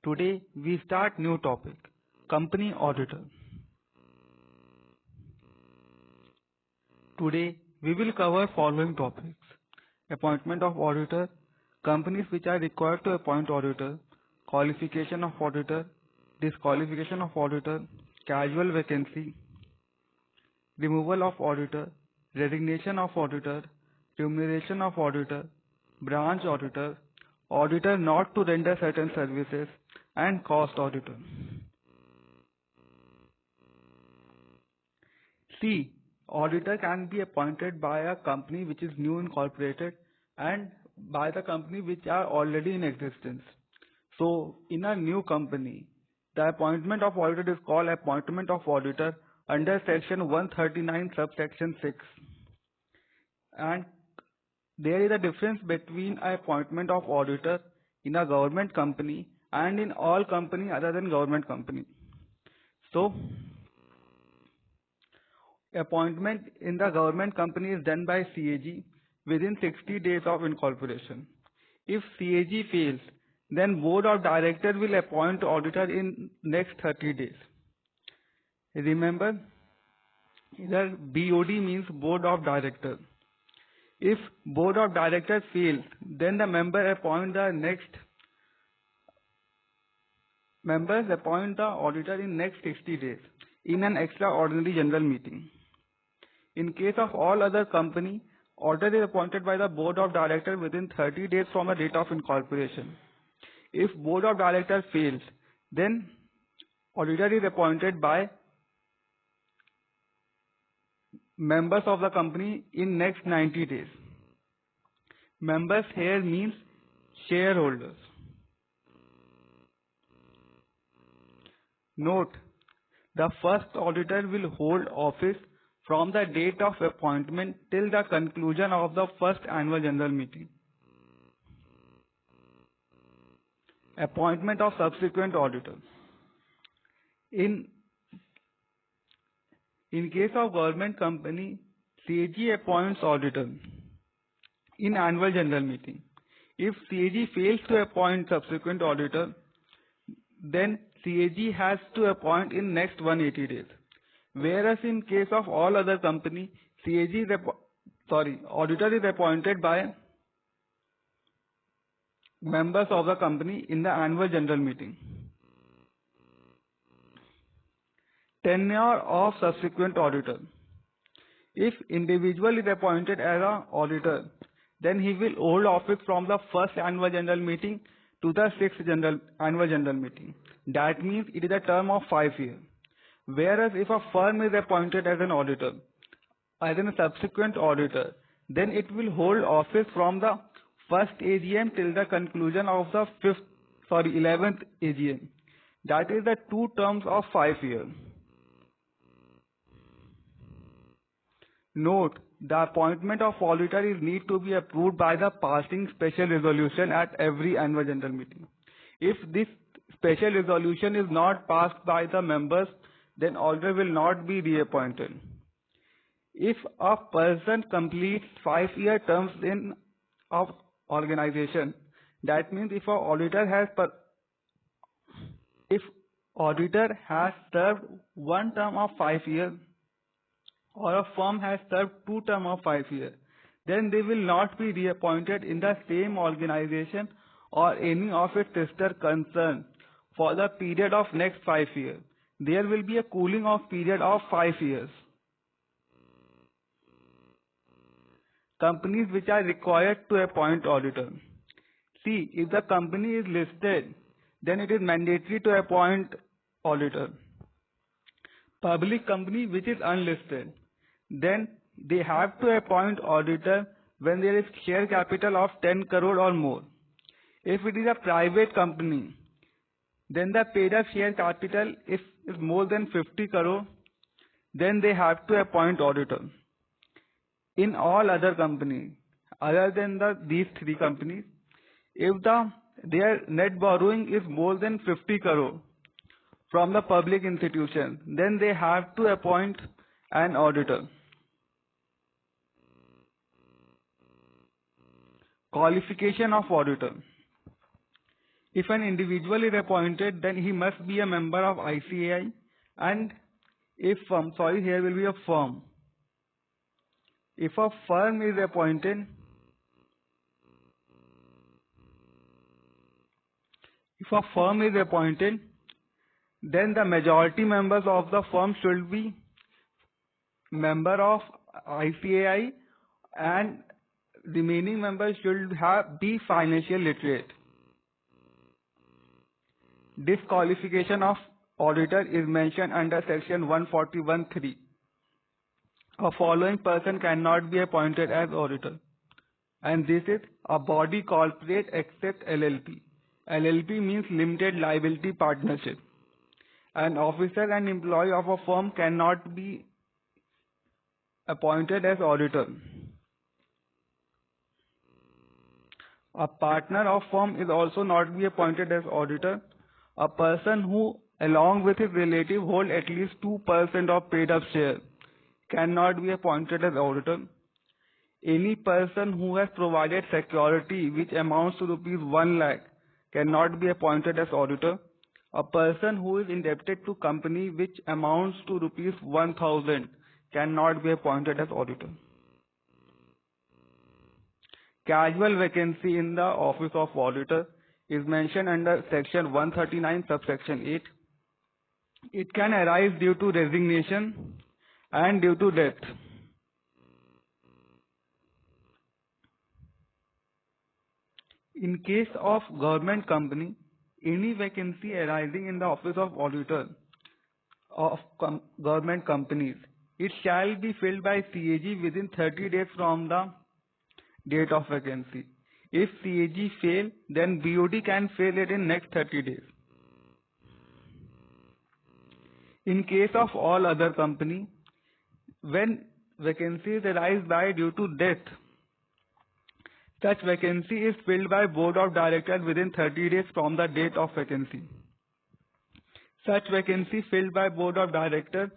Today we start new topic, Company Auditor. Today we will cover following topics: appointment of auditor, companies which are required to appoint auditor, qualification of auditor, disqualification of auditor, casual vacancy, removal of auditor, resignation of auditor, remuneration of auditor, branch auditor, auditor not to render certain services, and cost auditor. C. Auditor can be appointed by a company which is new incorporated and by the company which are already in existence. So, in a new company, the appointment of auditor is called appointment of auditor under section 139 subsection 6. And there is a difference between appointment of auditor in a government company and in all company other than government company. So, appointment in the government company is done by CAG within 60 days of incorporation. If CAG fails, then board of directors will appoint auditor in next 30 days. Remember, here BOD means board of directors. If board of directors fails, then the members appoint the auditor in next 60 days in an extraordinary general meeting. In case of all other company, auditor is appointed by the board of directors within 30 days from the date of incorporation. If board of directors fails, then auditor is appointed by members of the company in next 90 days. Members here means shareholders. Note, the first auditor will hold office from the date of appointment till the conclusion of the first annual general meeting. Appointment of subsequent auditor. In case of government company, CAG appoints auditor in annual general meeting. If CAG fails to appoint subsequent auditor, then CAG has to appoint in next 180 days. Whereas in case of all other company, auditor is appointed by members of the company in the annual general meeting. Tenure of subsequent auditor. If individual is appointed as an auditor, then he will hold office from the first annual general meeting to the sixth annual general meeting. That means it is a term of 5 years. Whereas if a firm is appointed as an auditor, as a subsequent auditor, then it will hold office from the first AGM till the conclusion of the 11th AGM. That is the 2 terms of 5 years. Note, the appointment of auditor is need to be approved by the passing special resolution at every annual general meeting. If this special resolution is not passed by the members, then auditor will not be reappointed. If a person completes 5-year terms in of organization, that means if auditor has served 1 term of 5 years or a firm has served 2 terms of 5 years, then they will not be reappointed in the same organization or any of its sister concern for the period of next 5 years. There will be a cooling off period of 5 years. Companies which are required to appoint auditor. See, if the company is listed, then it is mandatory to appoint auditor. Public company which is unlisted, then they have to appoint auditor when there is share capital of 10 crore or more. If it is a private company, then the paid up share capital is more than 50 crore, then they have to appoint auditor. In all other companies, other than these 3 companies, if their net borrowing is more than 50 crore from the public institution, then they have to appoint an auditor. Qualification of auditor. If an individual is appointed, then he must be a member of ICAI, and if here will be a firm. If a firm is appointed, then the majority members of the firm should be member of ICAI, and remaining members should be financial literate. Disqualification of auditor is mentioned under section 141(3). A following person cannot be appointed as auditor, and this is a body corporate except LLP. LLP means limited liability partnership. An officer and employee of a firm cannot be appointed as auditor. A partner of firm is also not be appointed as auditor. A person who, along with his relative, hold at least 2% of paid up share cannot be appointed as auditor. Any person who has provided security which amounts to rupees 1 lakh cannot be appointed as auditor. A person who is indebted to company which amounts to rupees 1000 cannot be appointed as auditor. Casual vacancy in the office of auditor is mentioned under section 139 subsection 8. It can arise due to resignation and due to death. In case of government company, any vacancy arising in the office of auditor of government companies, it shall be filled by CAG within 30 days from the date of vacancy. If CAG fail, then BOD can fill it in next 30 days. In case of all other company, when vacancies arise by due to death, such vacancy is filled by board of directors within 30 days from the date of vacancy. Such vacancy filled by board of directors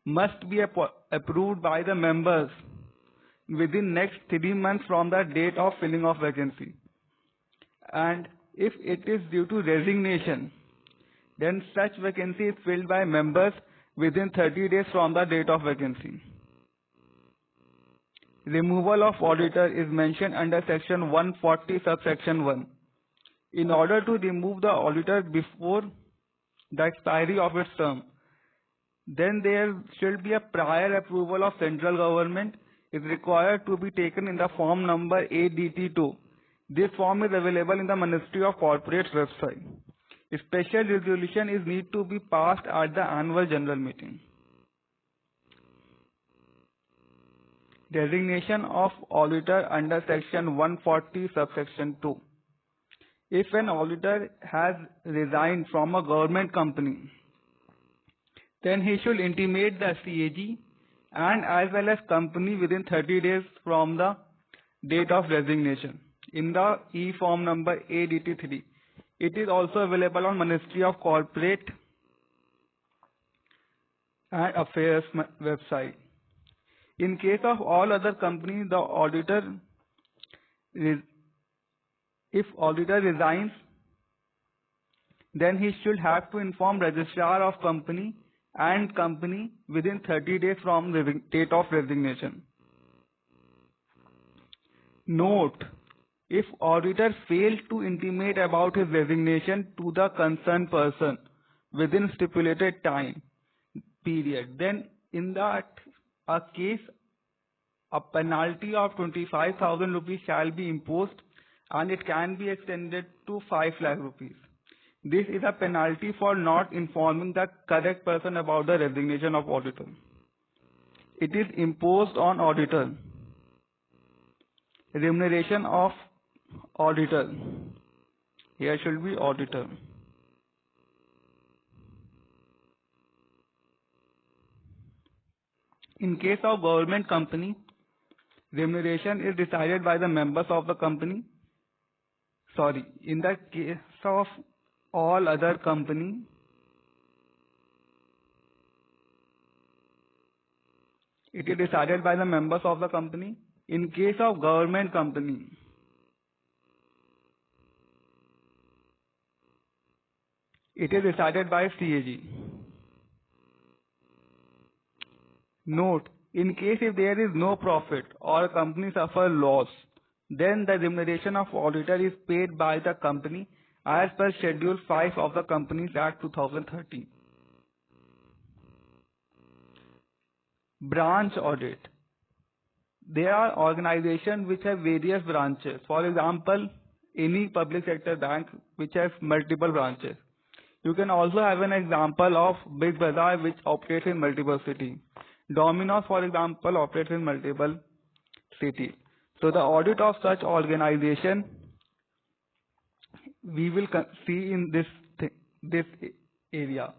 must be approved by the members within next 3 months from the date of filling of vacancy. And if it is due to resignation, then such vacancy is filled by members within 30 days from the date of vacancy. Removal of auditor is mentioned under section 140 subsection 1. In order to remove the auditor before the expiry of its term, then there should be a prior approval of central government is required to be taken in the form number ADT2. This form is available in the Ministry of Corporate website. A special resolution is need to be passed at the annual general meeting. Designation of auditor under section 140 subsection 2. If an auditor has resigned from a government company, then he should intimate the CAG and as well as company within 30 days from the date of resignation in the e-form number ADT3. It is also available on Ministry of Corporate and Affairs website. In case of all other companies, the auditor, if auditor resigns, then he should have to inform registrar of company and company within 30 days from the date of resignation. Note: if auditor fails to intimate about his resignation to the concerned person within stipulated time period, then in that case a penalty of 25,000 rupees shall be imposed and it can be extended to 5 lakh rupees. This is a penalty for not informing the correct person about the resignation of auditor. It is imposed on auditor. Remuneration of auditor. Here should be auditor. In case of government company, remuneration is decided by the members of the company. In the case of all other company, it is decided by the members of the company. In case of government company, It is decided by CAG. Note, in case if there is no profit or a company suffer loss, then the remuneration of auditor is paid by the company as per Schedule 5 of the Companies Act 2013. Branch audit. There are organizations which have various branches. For example, any public sector bank which has multiple branches. You can also have an example of Big Bazaar which operates in multiple cities. Domino's, for example, operates in multiple cities. So the audit of such organization we will see in this area.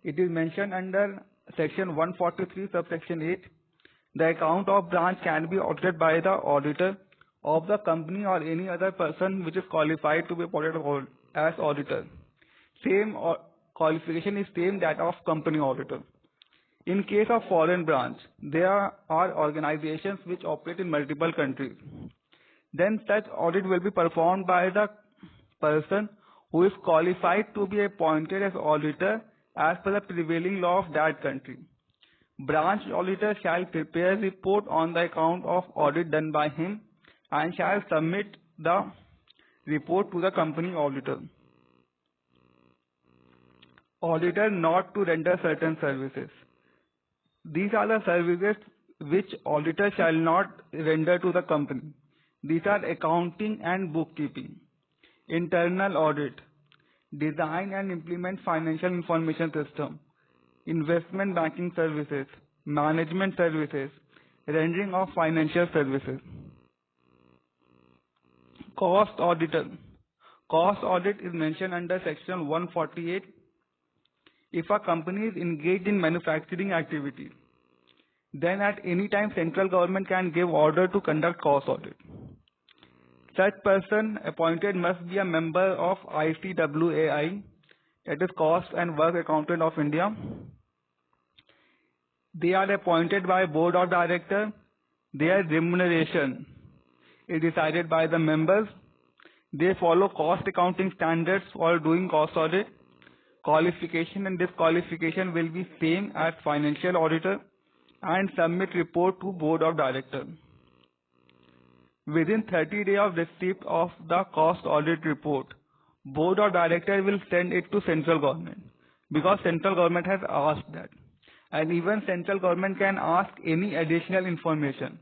It is mentioned under section 143 subsection 8. The account of branch can be audited by the auditor of the company or any other person which is qualified to be appointed as auditor. Same qualification is same that of company auditor. In case of foreign branch, there are organizations which operate in multiple countries. Then such audit will be performed by the person who is qualified to be appointed as auditor as per the prevailing law of that country. Branch auditor shall prepare a report on the account of audit done by him and shall submit the report to the company auditor. Auditor not to render certain services. These are the services which auditor shall not render to the company. These are accounting and bookkeeping, internal audit, design and implement financial information system, investment banking services, management services, rendering of financial services. Cost auditor. Cost audit is mentioned under section 148. If a company is engaged in manufacturing activities, then at any time central government can give order to conduct cost audit. Such person appointed must be a member of ICWAI, that is Cost and Work Accountant of India. They are appointed by Board of Directors. Their remuneration is decided by the members. They follow cost accounting standards for doing cost audit. Qualification and disqualification will be same as financial auditor and submit report to Board of Directors. Within 30 days of receipt of the cost audit report, Board of Directors will send it to central government because central government has asked that. And even central government can ask any additional information.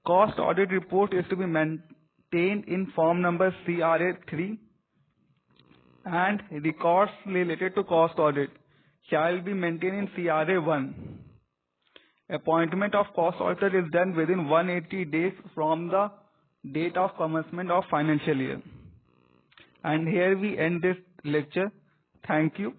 Cost audit report is to be maintained in form number CRA 3 and records related to cost audit shall be maintained in CRA 1. Appointment of cost auditor is done within 180 days from the date of commencement of financial year. And here we end this lecture. Thank you.